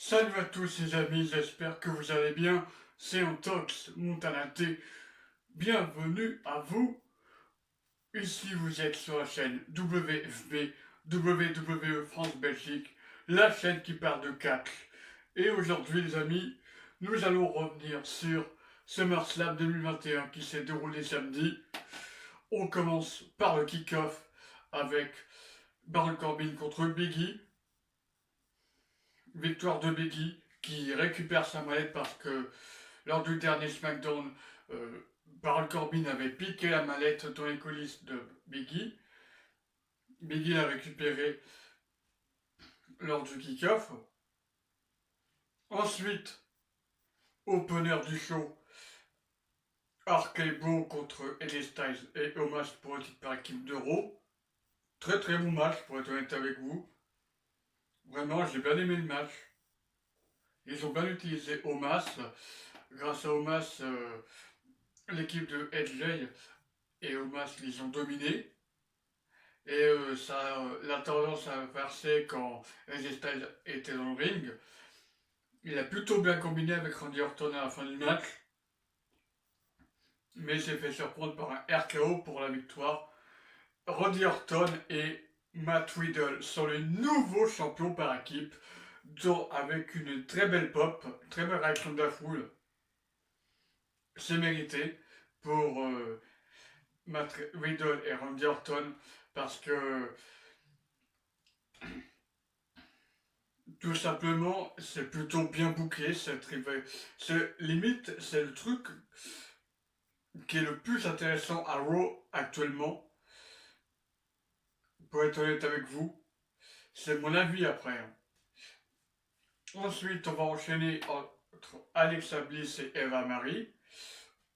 Salut à tous les amis, j'espère que vous allez bien. C'est Antox Montanate. Bienvenue à vous. Ici vous êtes sur la chaîne WFB, WWE France-Belgique, la chaîne qui parle de catch. Et aujourd'hui les amis, nous allons revenir sur SummerSlam 2021 qui s'est déroulé samedi. On commence par le kick-off avec Baron Corbin contre Biggie. Victoire de Biggie qui récupère sa mallette parce que lors du dernier SmackDown, Baron Corbin avait piqué la mallette dans les coulisses de Biggie. Biggie l'a récupérée lors du kick-off. Ensuite, opener du show, RK-Bro contre AJ Styles et Omos pour le titre par équipe de Raw. Très très bon match pour être honnête avec vous. Vraiment, j'ai bien aimé le match. Ils ont bien utilisé Omos. Grâce à Omos, l'équipe de AJ et Omos les ont dominés. Et la tendance a inversé quand AJ Styles était dans le ring. Il a plutôt bien combiné avec Randy Orton à la fin du match. Mais il s'est fait surprendre par un RKO pour la victoire. Randy Orton et Matt Riddle sont les nouveaux champions par équipe, avec une très belle pop, très belle réaction de la foule. C'est mérité pour Matt Riddle et Randy Orton parce que tout simplement c'est plutôt bien bouclé cette rivalité. Limite c'est le truc qui est le plus intéressant à Raw actuellement, pour être honnête avec vous. C'est mon avis après. Ensuite, on va enchaîner entre Alexa Bliss et Eva Marie.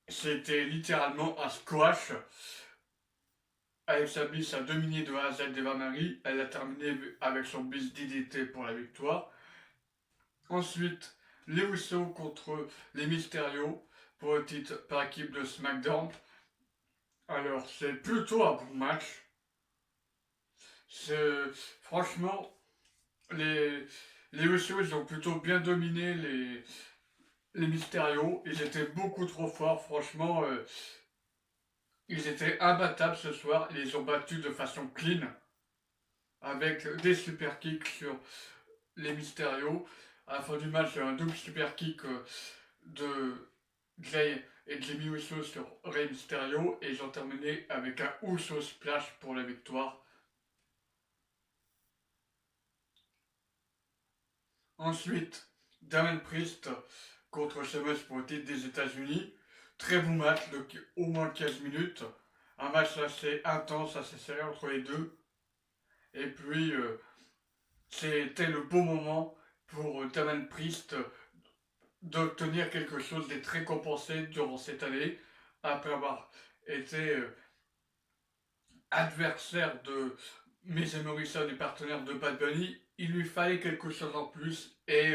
C'était littéralement un squash. Alexa Bliss a dominé de A à Z d'Eva Marie. Elle a terminé avec son bis DDT pour la victoire. Ensuite, les Usos contre les Mysterio pour le titre par équipe de SmackDown. Alors, c'est plutôt un bon match. Franchement, les Usos, ils ont plutôt bien dominé les Mysterio. Ils étaient beaucoup trop forts, franchement. Ils étaient imbattables ce soir. Ils les ont battus de façon clean, avec des super kicks sur les Mysterio. À la fin du match, un double super kick de Jay et Jimmy Uso sur Rey Mysterio. Et ils ont terminé avec un Uso Splash pour la victoire. Ensuite, Damien Priest contre Sheamus pour le titre des États-Unis. Très bon match de au moins 15 minutes. Un match assez intense, assez serré entre les deux. Et puis, c'était le bon moment pour Damien Priest d'obtenir quelque chose d'être récompensé durant cette année, après avoir été adversaire de Miz et Morrison et partenaire de Bad Bunny. Il lui fallait quelque chose en plus et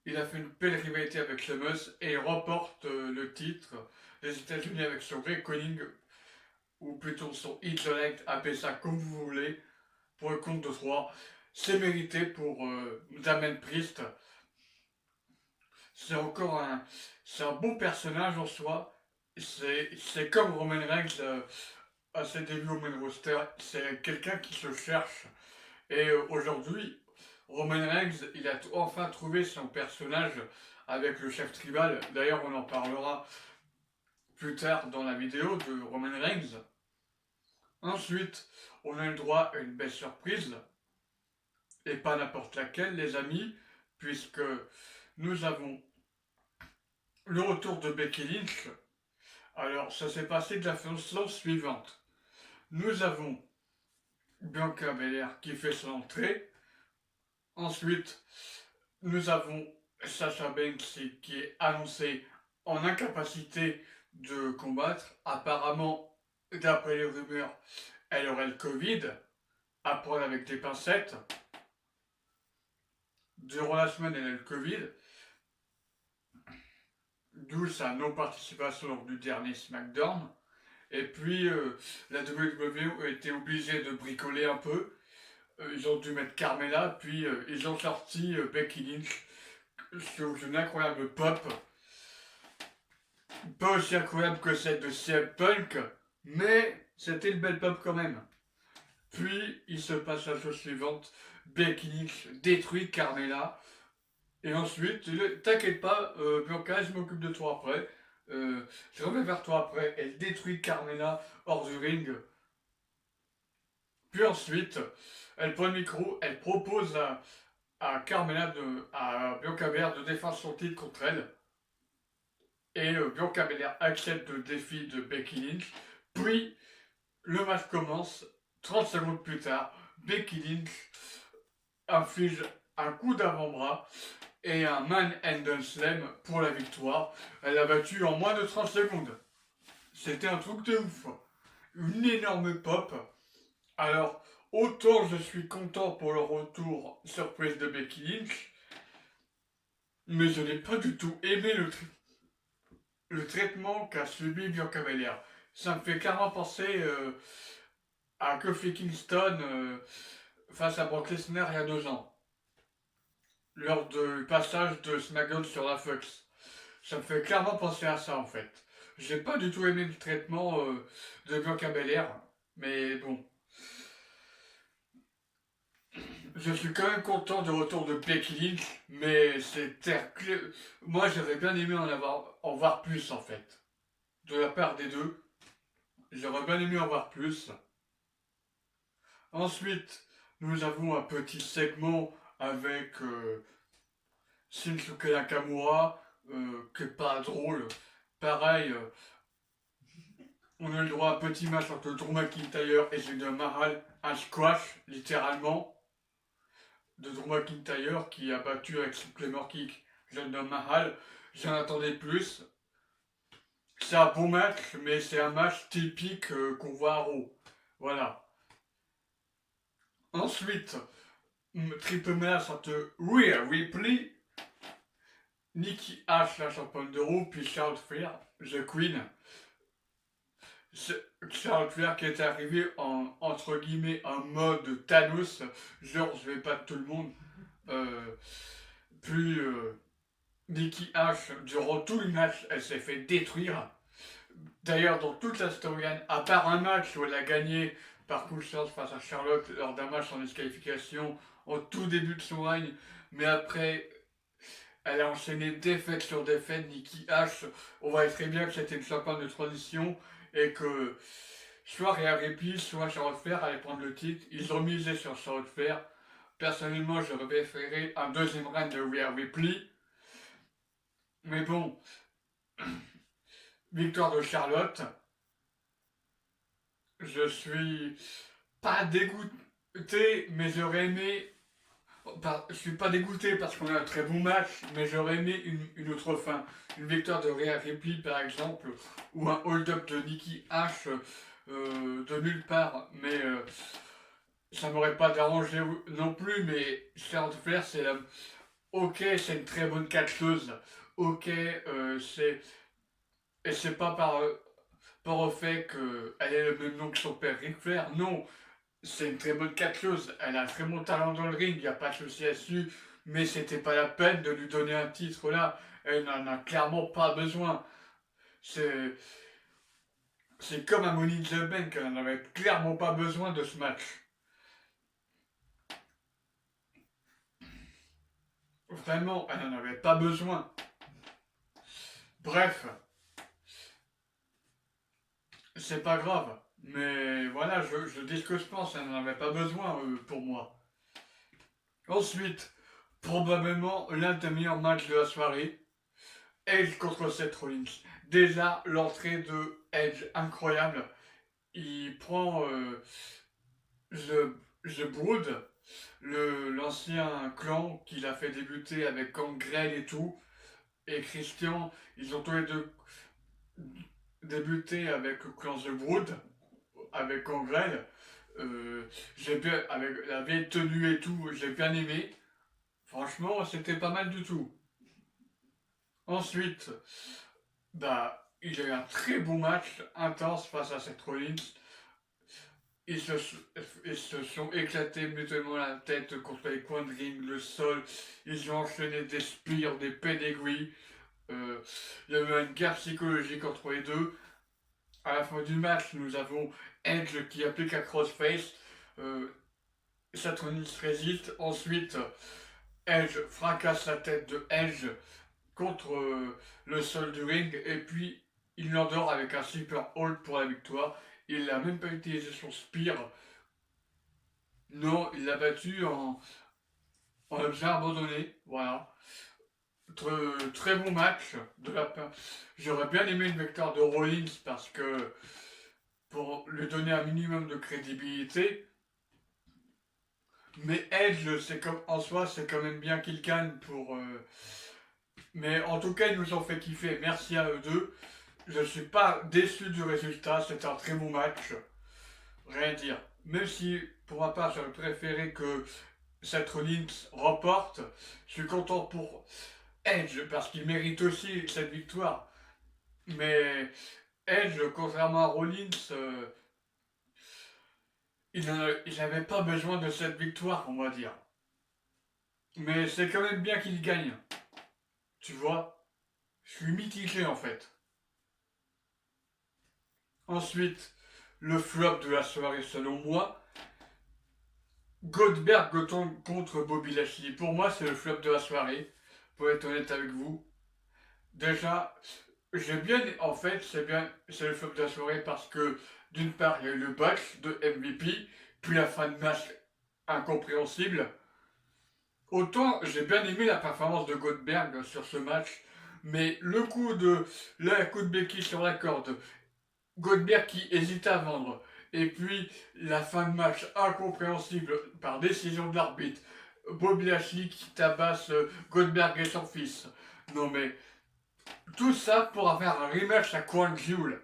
il a fait une belle rivalité avec Sheamus et il remporte le titre des États-Unis avec son reckoning, ou plutôt son Hit the Light, appelez ça comme vous voulez, pour le compte de 3. C'est mérité pour Damien Priest. C'est encore c'est un bon personnage en soi. C'est comme Roman Reigns à ses débuts au main roster. C'est quelqu'un qui se cherche. Et aujourd'hui, Roman Reigns, il a enfin trouvé son personnage avec le chef tribal. D'ailleurs, on en parlera plus tard dans la vidéo de Roman Reigns. Ensuite, on a le droit à une belle surprise. Et pas n'importe laquelle, les amis, puisque nous avons le retour de Becky Lynch. Alors, ça s'est passé de la façon suivante. Nous avons Bianca Belair qui fait son entrée. Ensuite, nous avons Sasha Banks qui est annoncée en incapacité de combattre. Apparemment, d'après les rumeurs, elle aurait le Covid, à prendre avec des pincettes. Durant la semaine, elle a le Covid, d'où sa non-participation lors du dernier SmackDown. Et puis, la WWE a été obligée de bricoler un peu Ils ont dû mettre Carmella, puis ils ont sorti Becky Lynch sur une incroyable pop. Pas aussi incroyable que celle de CM Punk, mais c'était une belle pop quand même. Puis il se passe la chose suivante, Becky Lynch détruit Carmella, et ensuite, t'inquiète pas, Bianca, je m'occupe de toi après. Je reviens vers toi après. Elle détruit Carmella hors du ring. Puis ensuite, elle prend le micro, elle propose à Carmella, à Bianca Belair de défendre son titre contre elle. Et Bianca Belair accepte le défi de Becky Lynch. Puis, le match commence. 30 secondes plus tard, Becky Lynch inflige un coup d'avant-bras et un man-handle slam pour la victoire. Elle l'a battu en moins de 30 secondes. C'était un truc de ouf. Une énorme pop. Alors, autant je suis content pour le retour surprise de Becky Lynch, mais je n'ai pas du tout aimé le traitement qu'a subi Bianca Belair. Ça me fait carrément penser à Kofi Kingston face à Brock Lesnar il y a 2 ans, lors du passage de SmackDown sur la Fox. Ça me fait clairement penser à ça en fait. J'ai pas du tout aimé le traitement de Bianca Belair, mais bon. Je suis quand même content du retour de Becky Lynch, mais moi j'aurais bien aimé en voir plus en fait. De la part des deux, j'aurais bien aimé en voir plus. Ensuite, nous avons un petit segment avec Shinsuke Nakamura, qui est pas drôle. Pareil, on a eu le droit à un petit match entre Drew McIntyre et Jinder Mahal, un squash, littéralement, de Drew McIntyre qui a battu avec son Claymore Kick Jinder Mahal. J'en attendais plus. C'est un bon match, mais c'est un match typique qu'on voit à Raw. Voilà. Ensuite, triple menace entre Rhea Ripley, Nikki Ash, la championne de Raw, puis Charlotte Flair, The Queen. Charlotte Flair qui est arrivé entre guillemets en mode Thanos, genre je vais pas tout le monde. Euh, puis Nikki Ash, durant tout le match, elle s'est fait détruire. D'ailleurs, dans toute la storyline, à part un match où elle a gagné par coup de chance face à Charlotte lors d'un match en disqualification au tout début de son règne, mais après, elle a enchaîné défaite sur défaite. Nikki Ash, on voit très bien que c'était une championne de transition et que soit Rhea Ripley, soit Charlotte Flair allaient prendre le titre. Ils ont misé sur Charlotte Flair. Personnellement, j'aurais préféré un deuxième règne de Rhea Ripley. Mais bon, victoire de Charlotte. Je suis pas dégoûté, mais j'aurais aimé. Je suis pas dégoûté parce qu'on a un très bon match, mais j'aurais aimé une autre fin. Une victoire de Rhea Ripley par exemple, ou un hold-up de Nikki Ash de nulle part, mais ça m'aurait pas dérangé non plus, mais Charlotte Flair, c'est la. Ok, c'est une très bonne catcheuse. Ok, c'est. Et c'est pas par le fait qu'elle ait le même nom que son père Ric Flair, non. C'est une très bonne catcheuse, elle a un très bon talent dans le ring, il n'y a pas de souci là-dessus, mais c'était pas la peine de lui donner un titre là, elle n'en a clairement pas besoin. C'est, c'est comme un Money in the Bank, elle n'en avait clairement pas besoin de ce match. Vraiment, elle n'en avait pas besoin. Bref, c'est pas grave, mais voilà, je dis ce que je pense, elle n'en avait pas besoin pour moi. Ensuite, probablement l'un des meilleurs matchs de la soirée, Edge contre Seth Rollins. Déjà, l'entrée de Edge, incroyable. Il prend The Brood, l'ancien clan qu'il a fait débuter avec Gangrel et tout, et Christian. Ils ont tous les deux débuté avec le clan The Brood, avec Gangrel. J'ai bien, avec la vieille tenue et tout, j'ai bien aimé. Franchement, c'était pas mal du tout. Ensuite, bah, il a eu un très bon match, intense face à Seth Rollins. Ils se, ils se sont éclatés mutuellement la tête contre les coins de ring, le sol. Ils ont enchaîné des spears, des pedigrees. Euh, il y a eu une guerre psychologique entre les deux. À la fin du match, nous avons Edge qui applique un crossface. Euh, Saturnis résiste. Ensuite, Edge fracasse la tête de Edge contre le sol du ring. Et puis, il l'endort avec un super hold pour la victoire. Il n'a même pas utilisé son spear. Non, il l'a battu en l'objet abandonné. Voilà. Très bon match de la part. J'aurais bien aimé une victoire de Rollins parce que pour lui donner un minimum de crédibilité. Mais Edge, c'est comme en soi, c'est quand même bien qu'il gagne pour. Mais en tout cas, ils nous ont fait kiffer. Merci à eux deux. Je ne suis pas déçu du résultat. C'est un très bon match. Rien à dire. Même si, pour ma part, j'aurais préféré que Seth Rollins remporte, je suis content pour Edge parce qu'il mérite aussi cette victoire. Mais Edge, contrairement à Rollins, il n'avait pas besoin de cette victoire, on va dire. Mais c'est quand même bien qu'il gagne. Tu vois, je suis mitigé en fait. Ensuite, le flop de la soirée selon moi, Goldberg contre Bobby Lashley. Pour moi, c'est le flop de la soirée, pour être honnête avec vous. Déjà, j'ai bien, en fait, c'est le flop de la soirée parce que d'une part, il y a eu le batch de MVP, puis la fin de match incompréhensible. Autant j'ai bien aimé la performance de Goldberg sur ce match, mais le coup de béquille sur la corde, Goldberg qui hésite à vendre, et puis la fin de match incompréhensible par décision de l'arbitre, Bobby Lashley qui tabasse Goldberg et son fils. Non mais tout ça pour faire un rematch à Crown Jewel.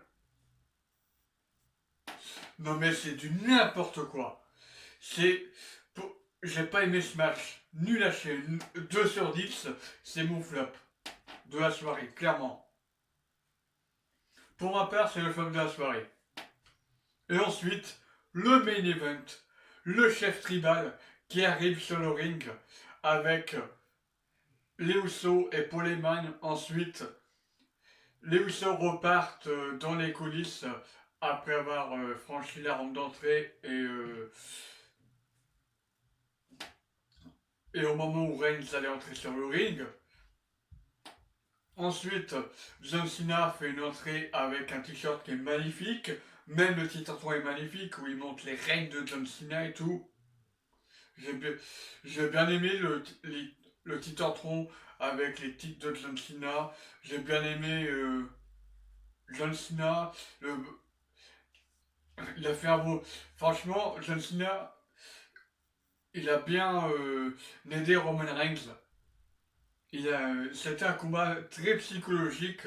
Non mais c'est du n'importe quoi. C'est. J'ai pas aimé ce match. Nul à chier. 2 sur 10, c'est mon flop de la soirée, clairement. Pour ma part, c'est le flop de la soirée. Et ensuite, le main event. Le chef tribal qui arrive sur le ring avec les Usos et Paul Heyman. Ensuite, les Usos repartent dans les coulisses après avoir franchi la rampe d'entrée et au moment où Reigns allait entrer sur le ring. Ensuite, John Cena fait une entrée avec un t-shirt qui est magnifique. Même le titre est magnifique où il montre les règnes de John Cena et tout. J'ai bien, j'ai bien aimé le Titantron avec les titres de John Cena. J'ai bien aimé John Cena. Il a fait un beau. Franchement, John Cena, il a bien aidé Roman Reigns. C'était un combat très psychologique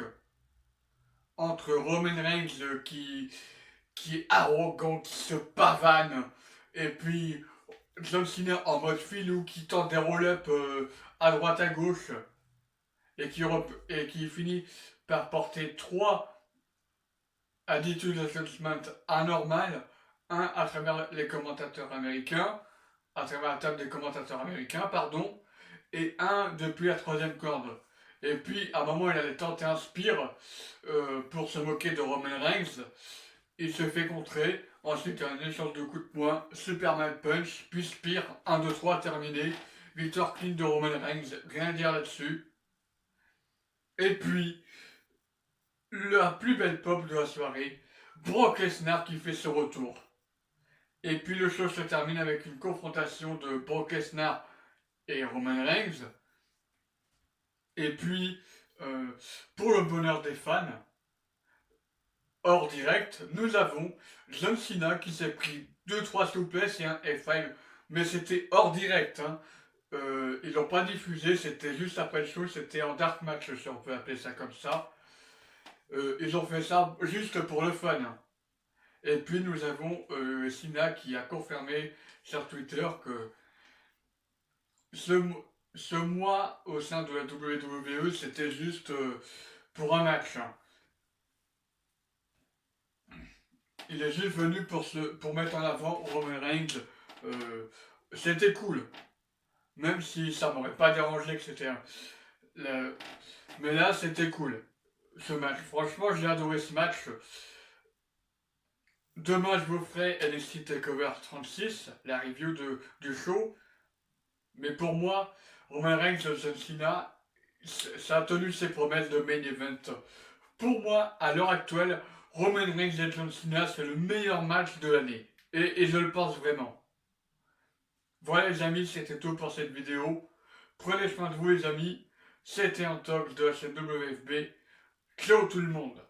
entre Roman Reigns qui est arrogant, qui se pavane, et puis John Cena en mode filou qui tente des roll-up à droite à gauche et qui finit par porter trois attitude adjustment anormales, un à travers les commentateurs américains, à travers la table des commentateurs américains, pardon, et un depuis la troisième corde. Et puis, à un moment, il allait tenter un spear pour se moquer de Roman Reigns. Il se fait contrer. Ensuite, il y a un échange de coups de poing, Superman Punch, puis Spear, 1, 2, 3, terminé. Victoire clean de Roman Reigns, rien à dire là-dessus. Et puis, la plus belle pop de la soirée, Brock Lesnar qui fait son retour. Et puis le show se termine avec une confrontation de Brock Lesnar et Roman Reigns. Et puis, euh, pour le bonheur des fans, hors direct, nous avons John Cena qui s'est pris 2-3 souplesses et un F5, mais c'était hors direct. Hein. Ils l'ont pas diffusé, c'était juste après le show, c'était en dark match si on peut appeler ça comme ça. Ils ont fait ça juste pour le fun. Hein. Et puis nous avons Cena qui a confirmé sur Twitter que ce, ce mois au sein de la WWE c'était juste pour un match. Hein. il est juste venu pour mettre en avant Roman Reigns. C'était cool. Même si ça m'aurait pas dérangé que c'était mais là, c'était cool. Ce match. Franchement, j'ai adoré ce match. Demain, je vous ferai NXT TakeOver 36, la review du show. Mais pour moi, Roman Reigns et John Cena, ça a tenu ses promesses de main event. Pour moi, à l'heure actuelle, Roman Reigns et John Cena, c'est le meilleur match de l'année. Et je le pense vraiment. Voilà les amis, c'était tout pour cette vidéo. Prenez soin de vous les amis. C'était un talk de la chaîne WFB. Ciao tout le monde.